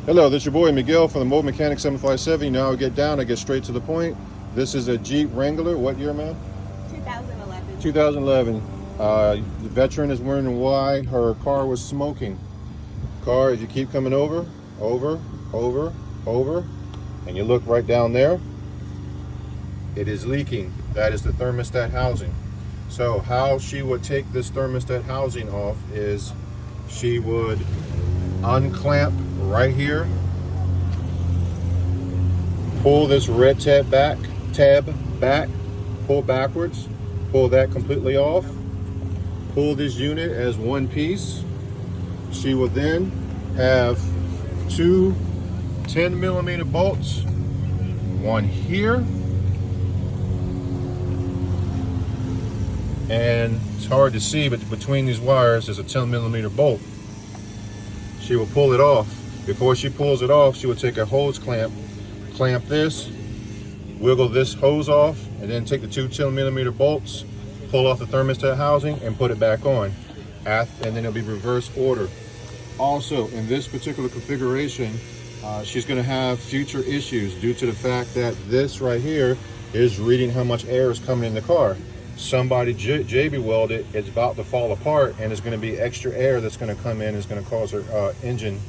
Hello, this is your boy Miguel from the Mobile Mechanic 757. You know how I get down, I get straight to the point. This is a Jeep Wrangler. What year, man? 2011. 2011. The veteran is wondering why her car was smoking. Car, if you keep coming over, and you look right down there, it is leaking. That is the thermostat housing. So how she would take this thermostat housing off is she would unclamp right here, pull this red tab back, pull backwards, pull that completely off, pull this unit as one piece. She will then have two 10mm bolts, one here, and it's hard to see, but between these wires there's a 10mm bolt. She will pull it off. Before she pulls it off, she will take a hose clamp this, wiggle this hose off, and then take the two 10mm bolts, pull off the thermostat housing, and put it back on. And then it'll be reverse order. Also, in this particular configuration, she's going to have future issues due to the fact that this right here is reading how much air is coming in the car. Somebody JB welded it, it's about to fall apart, and there's going to be extra air that's going to come in. It's going to cause her engine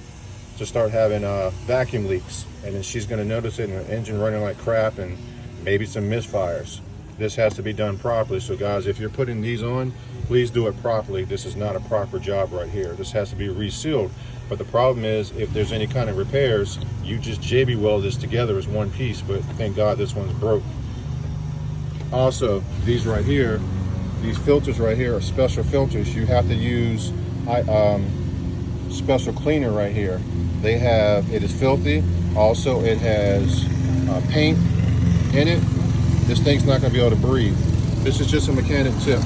to start having vacuum leaks, and then she's going to notice it in her engine running like crap and maybe some misfires. This has to be done properly. So guys, if you're putting these on, please do it properly. This is not a proper job right here. This has to be resealed. But the problem is, if there's any kind of repairs, you just JB weld this together as one piece, but thank God this one's broke. Also, these right here, these filters right here are special filters. You have to use special cleaner right here. They have, it is filthy. Also, it has paint in it. This thing's not gonna be able to breathe. This is just a mechanic tip.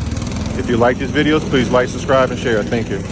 If you like these videos, please like, subscribe, and share. Thank you.